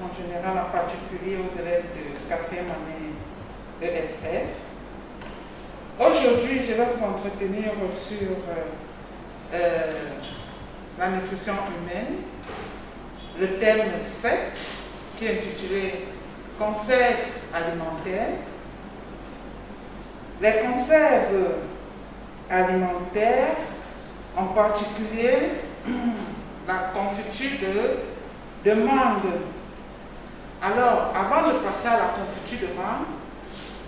En général, en particulier aux élèves de 4e année ESF. Aujourd'hui, je vais vous entretenir sur la nutrition humaine, le thème 7 qui est intitulé Conserves alimentaires. Les conserves alimentaires, en particulier la confiture de mangue. Alors, avant de passer à la confiture de mangue,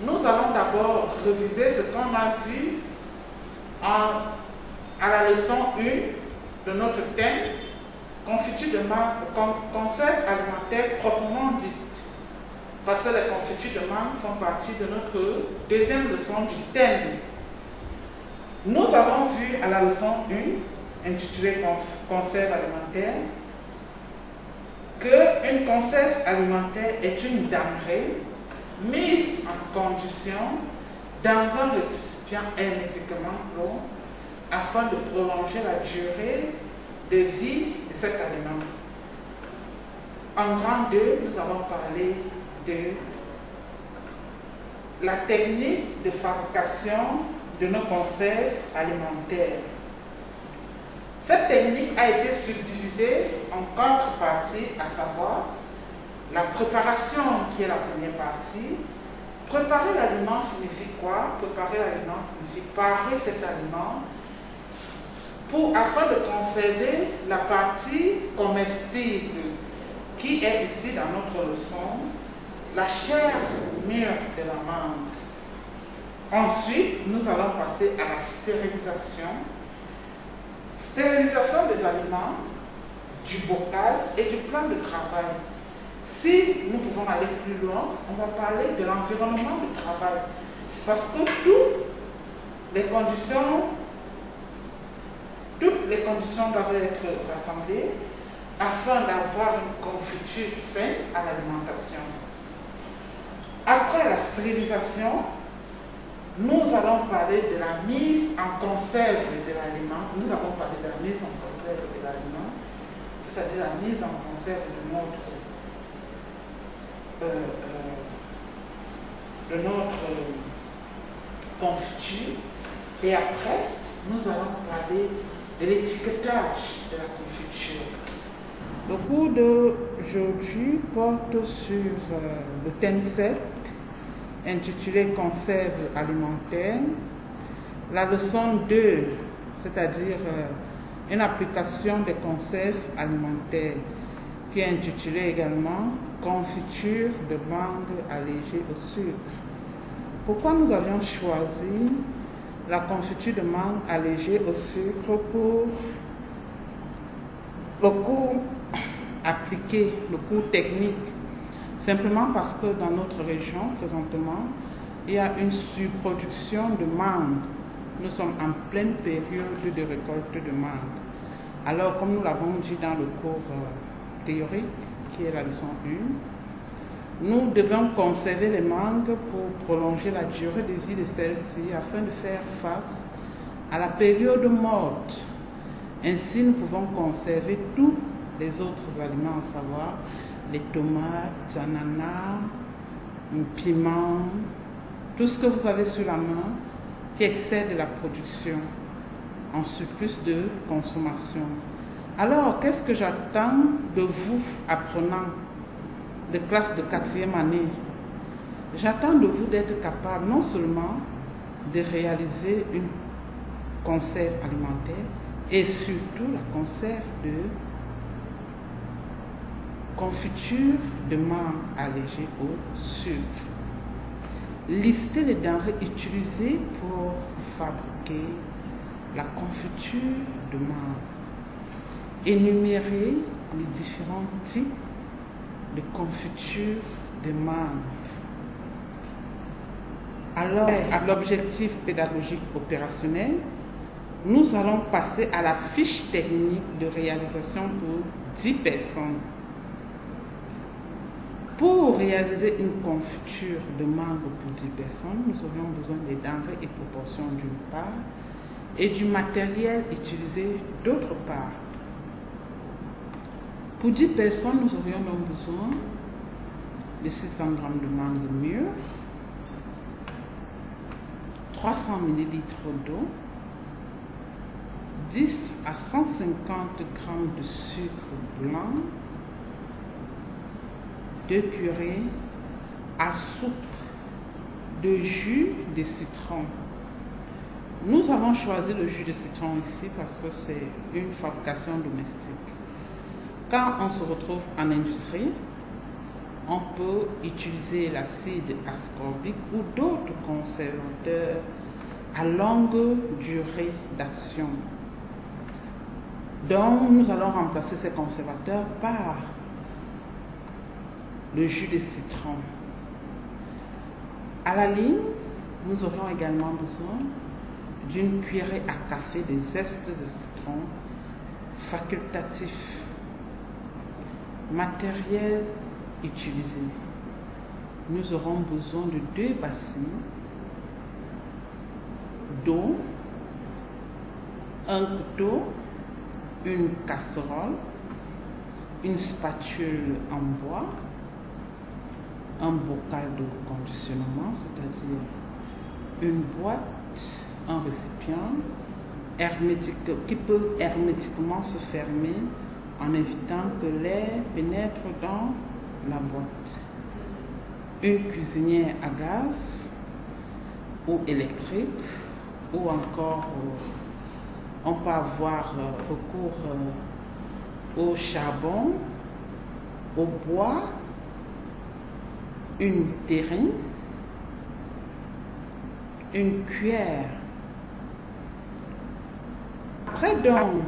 nous allons d'abord réviser ce qu'on a vu à la leçon 1 de notre thème, confiture de mangue, conserve alimentaire proprement dite. Parce que les confitures de mangue font partie de notre deuxième leçon du thème. Nous avons vu à la leçon 1, intitulée Conserve alimentaire, qu'une conserve alimentaire est une denrée mise en condition dans un récipient hermétiquement clos afin de prolonger la durée de vie de cet aliment. En grand 2, nous avons parlé de la technique de fabrication de nos conserves alimentaires. Cette technique a été subdivisée en 4 parties, à savoir la préparation qui est la première partie. Préparer l'aliment signifie quoi? Préparer l'aliment signifie parer cet aliment afin de conserver la partie comestible qui est ici dans notre leçon, la chair mûre de la mangue. Ensuite, nous allons passer à la stérilisation. Stérilisation des aliments, du bocal et du plan de travail. Si nous pouvons aller plus loin, on va parler de l'environnement de travail. Parce que toutes les conditions doivent être rassemblées afin d'avoir une confiture saine à l'alimentation. Après la stérilisation, nous allons parler de la mise en conserve de l'aliment. Nous avons parlé de la mise en conserve de l'aliment, c'est-à-dire la mise en conserve de notre confiture. Et après, nous allons parler de l'étiquetage de la confiture. Le cours d'aujourd'hui porte sur le thème 7, intitulé Conserve alimentaire. La leçon 2, c'est-à-dire une application des conserves alimentaires, qui est intitulée également Confiture de mangue allégée au sucre. Pourquoi nous avions choisi la confiture de mangue allégée au sucre pour le cours appliqué, le cours technique? Simplement parce que dans notre région, présentement, il y a une surproduction de mangue. Nous sommes en pleine période de récolte de mangue. Alors, comme nous l'avons dit dans le cours théorique, qui est la leçon 1, nous devons conserver les mangues pour prolonger la durée de vie de celles-ci afin de faire face à la période morte. Ainsi, nous pouvons conserver tous les autres aliments, à savoir les tomates, ananas, piments, tout ce que vous avez sur la main qui excède la production en surplus de consommation. Alors, qu'est-ce que j'attends de vous, apprenants de classe de 4e année? J'attends de vous d'être capable non seulement de réaliser une conserve alimentaire et surtout la conserve de confiture de mangue allégée au sucre. Listez les denrées utilisées pour fabriquer la confiture de mangue. Énumérez les différents types de confiture de mangue. Alors, à l'objectif pédagogique opérationnel, nous allons passer à la fiche technique de réalisation pour 10 personnes. Pour réaliser une confiture de mangue pour 10 personnes, nous aurions besoin des denrées et proportions d'une part et du matériel utilisé d'autre part. Pour 10 personnes, nous aurions donc besoin de 600 g de mangue mûre, 300 ml d'eau, 10 à 150 g de sucre blanc, 2 cuillerées à soupe de jus de citron. Nous avons choisi le jus de citron ici parce que c'est une fabrication domestique. Quand on se retrouve en industrie, on peut utiliser l'acide ascorbique ou d'autres conservateurs à longue durée d'action. Donc, nous allons remplacer ces conservateurs par le jus de citron. À la ligne, nous aurions également besoin d'une cuillerée à café de zeste de citron facultatif. Matériel utilisé. Nous aurons besoin de 2 bassins d'eau, un couteau, une casserole, une spatule en bois, un bocal de conditionnement, c'est-à-dire une boîte, un récipient hermétique qui peut hermétiquement se fermer en évitant que l'air pénètre dans la boîte. Une cuisinière à gaz ou électrique, ou encore on peut avoir recours au charbon, au bois, une terrine, une cuillère. Après donc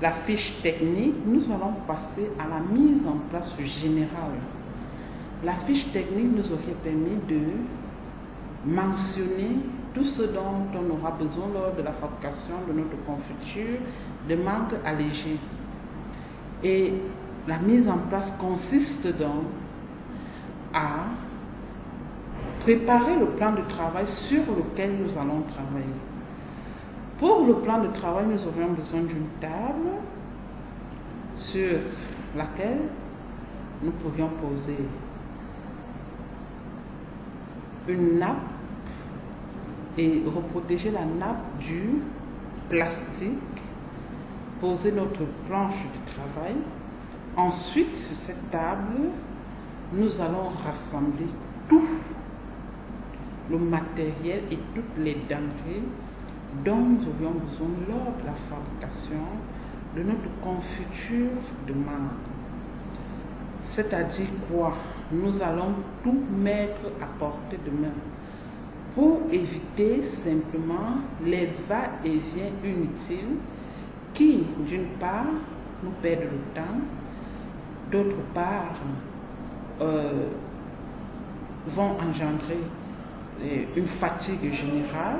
la fiche technique, nous allons passer à la mise en place générale. La fiche technique nous aurait permis de mentionner tout ce dont on aura besoin lors de la fabrication de notre confiture de mangue allégée. Et la mise en place consiste donc à préparer le plan de travail sur lequel nous allons travailler. Pour le plan de travail, nous aurions besoin d'une table sur laquelle nous pourrions poser une nappe et reprotéger la nappe du plastique, poser notre planche de travail. Ensuite, sur cette table, nous allons rassembler tout le matériel et toutes les denrées dont nous aurions besoin lors de la fabrication de notre confiture de mangue. C'est-à-dire quoi? Nous allons tout mettre à portée de main pour éviter simplement les va-et-vient inutiles qui, d'une part, nous perdent le temps, d'autre part, vont engendrer une fatigue générale.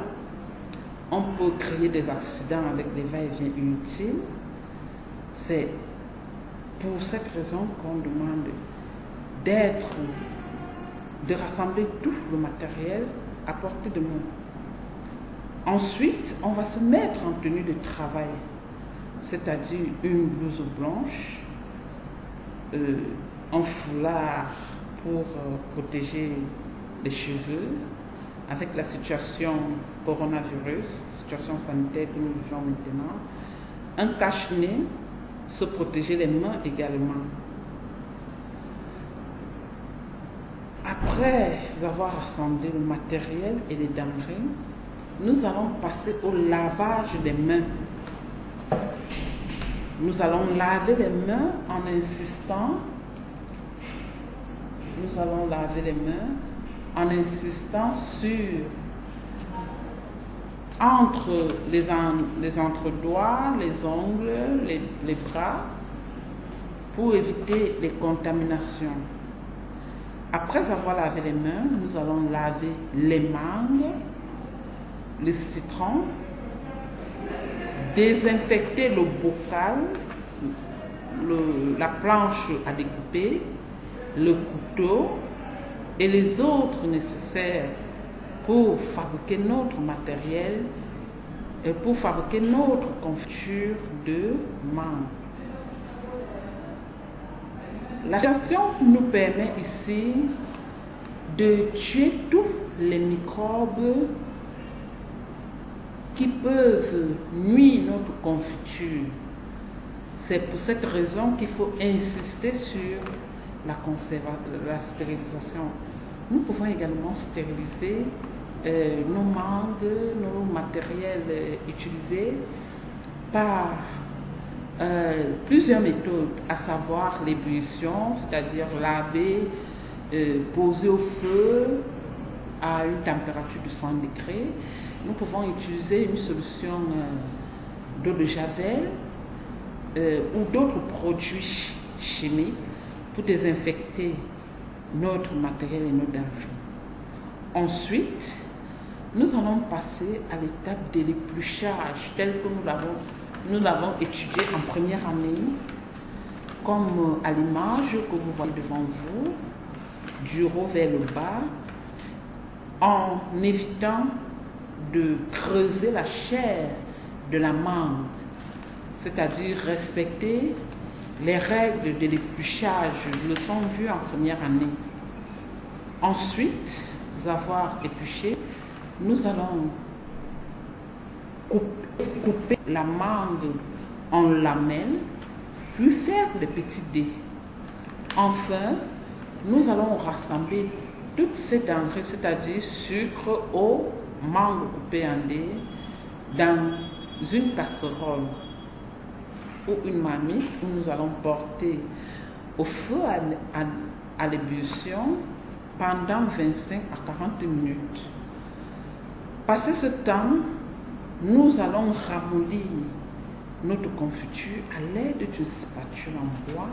On peut créer des accidents avec les va-et-vient inutiles. C'est pour cette raison qu'on demande de rassembler tout le matériel à portée de main. Ensuite, on va se mettre en tenue de travail, c'est-à-dire une blouse blanche, un foulard pour protéger les cheveux. Avec la situation coronavirus, situation sanitaire que nous vivons maintenant, un cache-nez, se protéger les mains également. Après avoir assemblé le matériel et les denrées, nous allons passer au lavage des mains. Nous allons laver les mains en insistant. Nous allons laver les mains en insistant sur entre les entre-doigts, les ongles, les bras, pour éviter les contaminations. Après avoir lavé les mains, nous allons laver les mangues, le citron, désinfecter le bocal, la planche à découper, le couteau et les autres nécessaires pour fabriquer notre matériel et pour fabriquer notre confiture de mangue. La station nous permet ici de tuer tous les microbes qui peuvent nuire notre confiture. C'est pour cette raison qu'il faut insister sur la stérilisation. Nous pouvons également stériliser nos mangues, nos matériels utilisés par plusieurs méthodes, à savoir l'ébullition, c'est-à-dire laver, poser au feu à une température de 100 degrés. Nous pouvons utiliser une solution d'eau de javel ou d'autres produits chimiques pour désinfecter notre matériel et nos denrées. Ensuite, nous allons passer à l'étape de l'épluchage, tel que nous l'avons étudié en première année, comme à l'image que vous voyez devant vous, du haut vers le bas, en évitant de creuser la chair de la mangue, c'est-à-dire respecter les règles de l'épluchage, leçon vue en première année. Ensuite, avoir épluché, nous allons couper la mangue en lamelles, puis faire des petits dés. Enfin, nous allons rassembler toutes ces denrées, c'est-à-dire sucre, eau, mangue coupée en dés, dans une casserole ou une marmite où nous allons porter au feu à l'ébullition pendant 25 à 40 minutes. Passé ce temps, nous allons ramollir notre confiture à l'aide d'une spatule en bois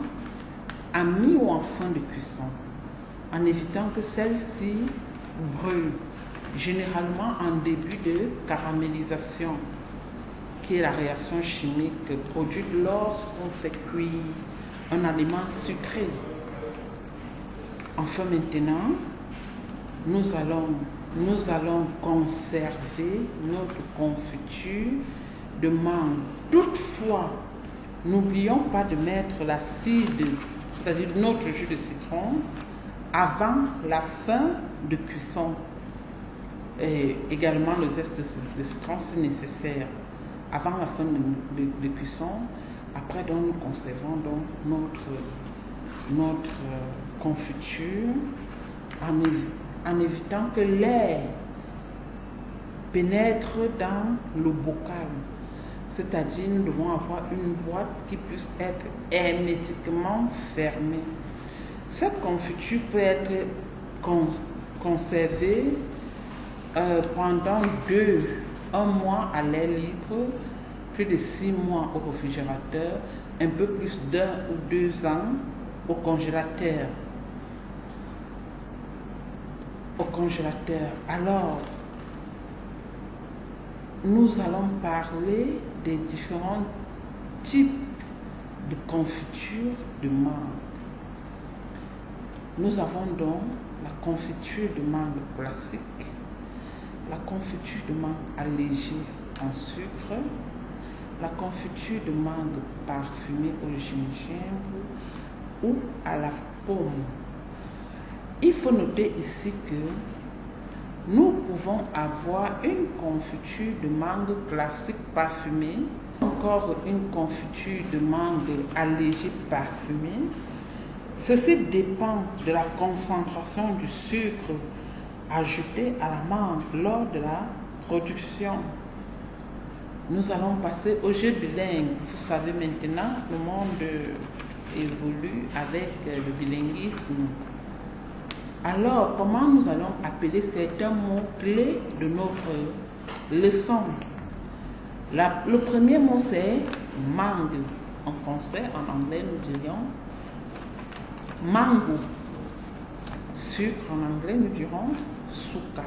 à mi ou en fin de cuisson, en évitant que celle-ci brûle, généralement en début de caramélisation, qui est la réaction chimique produite lorsqu'on fait cuire un aliment sucré. Enfin maintenant, nous allons conserver notre confiture de mangue. Toutefois, n'oublions pas de mettre l'acide, c'est-à-dire notre jus de citron, avant la fin de cuisson. Et également le zeste de citron si nécessaire, avant la fin de cuisson. Après, donc, nous conservons donc notre confiture en évitant que l'air pénètre dans le bocal. C'est-à-dire, nous devons avoir une boîte qui puisse être hermétiquement fermée. Cette confiture peut être conservée pendant 1 mois à l'air libre, plus de 6 mois au réfrigérateur, un peu plus d'1 ou 2 ans au congélateur. Alors, nous allons parler des différents types de confiture de mangue. Nous avons donc la confiture de mangue classique, la confiture de mangue allégée en sucre, la confiture de mangue parfumée au gingembre ou à la pomme. Il faut noter ici que nous pouvons avoir une confiture de mangue classique parfumée Encore une confiture de mangue allégée parfumée. Ceci dépend de la concentration du sucre ajouté à la mangue lors de la production. Nous allons passer au jeu bilingue. Vous savez maintenant, le monde évolue avec le bilinguisme. Alors, comment nous allons appeler certains mots clés de notre leçon? Le premier mot c'est mangue. En français, en anglais, nous dirions mango. Sucre, en anglais, nous dirons suka.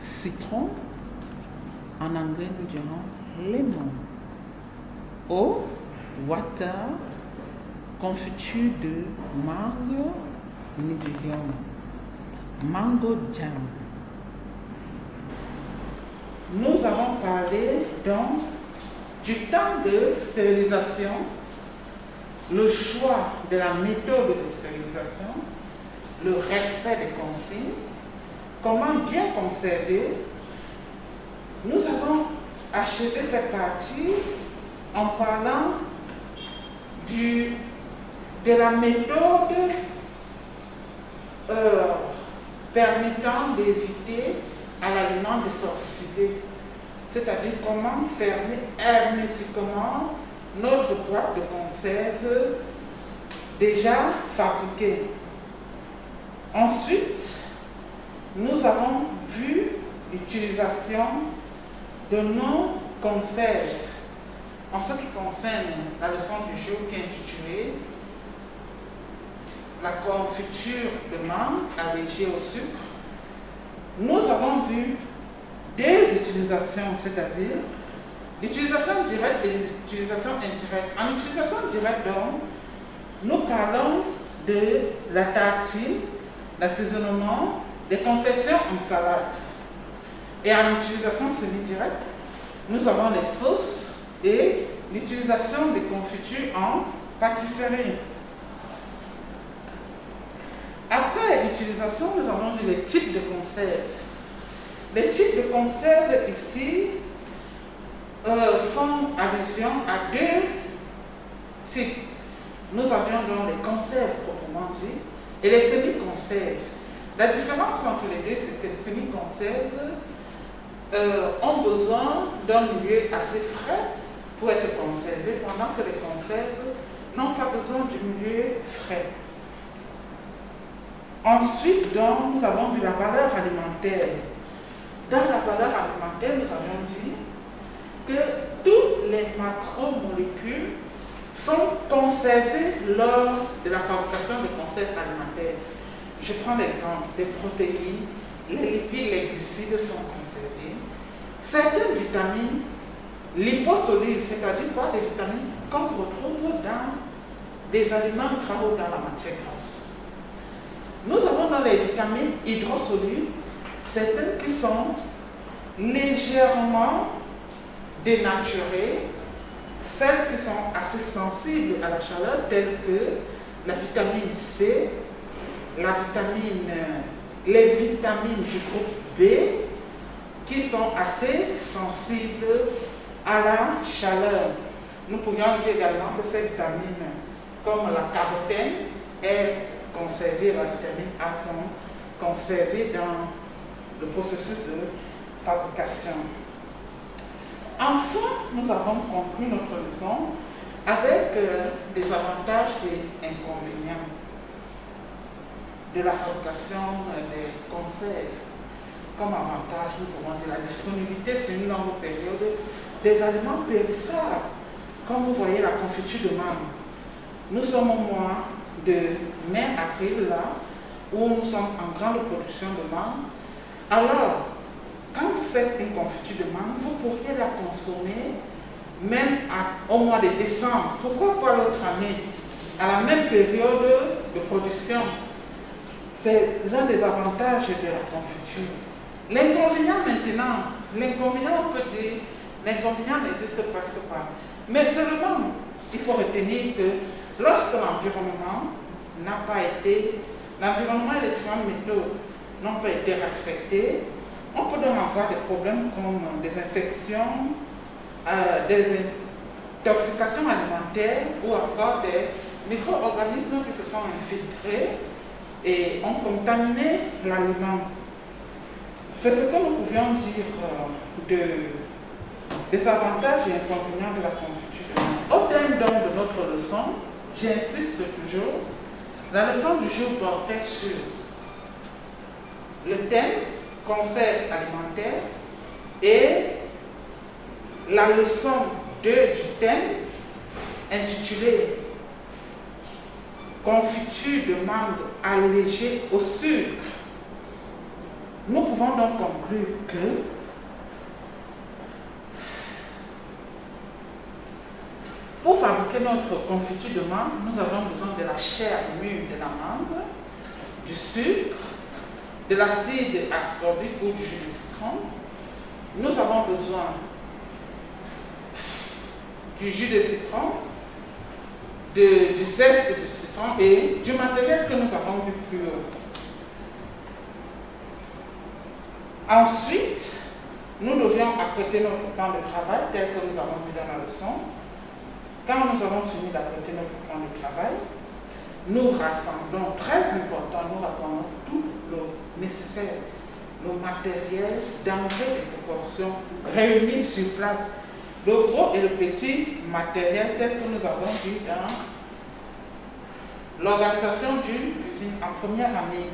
Citron, en anglais, nous dirons lemon. Eau, water. Confiture de mango, nous dirions mango jam. Nous avons parlé donc du temps de stérilisation, le choix de la méthode de stérilisation, le respect des consignes, comment bien conserver. Nous avons achevé cette partie en parlant de la méthode permettant d'éviter à l'aliment de s'oxyder, c'est-à-dire comment fermer hermétiquement notre boîte de conserve déjà fabriquée. Ensuite, nous avons vu l'utilisation de nos conserves. En ce qui concerne la leçon du jour qui est intitulée la confiture de mangue allégée au sucre, nous avons vu des utilisations, c'est-à-dire l'utilisation directe et l'utilisation indirecte. En utilisation directe, donc, nous parlons de la tartine, l'assaisonnement, des confections en salade. Et en utilisation semi-directe, nous avons les sauces et l'utilisation des confitures en pâtisserie. Après l'utilisation, nous avons vu les types de conserves. Les types de conserves ici font allusion à deux types. Nous avions donc les conserves proprement dit et les semi-conserves. La différence entre les deux, c'est que les semi-conserves ont besoin d'un milieu assez frais pour être conservés, pendant que les conserves n'ont pas besoin du milieu frais. Ensuite, donc, nous avons vu la valeur alimentaire. Dans la valeur alimentaire, nous avions dit que toutes les macromolécules sont conservées lors de la fabrication de conserves alimentaires. Je prends l'exemple des protéines, les lipides, les glucides sont conservés. Certaines vitamines liposolubles, c'est-à-dire pas des vitamines qu'on retrouve dans des aliments gras ou dans la matière grasse. Nous avons dans les vitamines hydrosolubles certaines qui sont légèrement dénaturées, celles qui sont assez sensibles à la chaleur, telles que la vitamine C, les vitamines du groupe B, qui sont assez sensibles à la chaleur. Nous pourrions dire également que ces vitamines, comme la carotène, est conservée, la vitamine A sont conservées dans le processus de fabrication. Enfin, nous avons conclu notre leçon avec des avantages et inconvénients de la fabrication des conserves. Comme avantage, nous pouvons dire la disponibilité sur une longue période des aliments périssables. Comme vous voyez la confiture de mangue, nous sommes au mois de mai-avril là, où nous sommes en grande production de mangue. Alors, quand vous faites une confiture de mangue, vous pourriez la consommer même au mois de décembre. Pourquoi pas l'autre année, à la même période de production? C'est l'un des avantages de la confiture. L'inconvénient maintenant, l'inconvénient on peut dire, l'inconvénient n'existe presque pas. Mais seulement, il faut retenir que lorsque l'environnement n'a pas été, l'environnement et les différentes méthodes n'ont pas été respectées, on peut donc avoir des problèmes comme des infections des intoxications alimentaires ou encore des micro-organismes qui se sont infiltrés et ont contaminé l'aliment. C'est ce que nous pouvions dire des avantages et inconvénients de la confiture de mangue. Au terme donc de notre leçon, j'insiste toujours, la leçon du jour portait sur le thème conserve alimentaire et la leçon 2 du thème intitulée confiture de mangue allégée au sucre. Nous pouvons donc conclure que pour fabriquer notre confiture de mangue, nous avons besoin de la chair mûre de la mangue, du sucre, de l'acide ascorbique ou du jus de citron. Nous avons besoin du jus de citron, du zeste de citron et du matériel que nous avons vu plus haut. Ensuite, nous devions apprêter notre plan de travail tel que nous avons vu dans la leçon. Quand nous avons fini d'apprêter notre plan de travail, nous rassemblons, très important, nous rassemblons tout le nécessaire, le matériel denrées et proportions réunis sur place. Le gros et le petit matériel tel que nous avons vu dans l'organisation d'une cuisine en première année.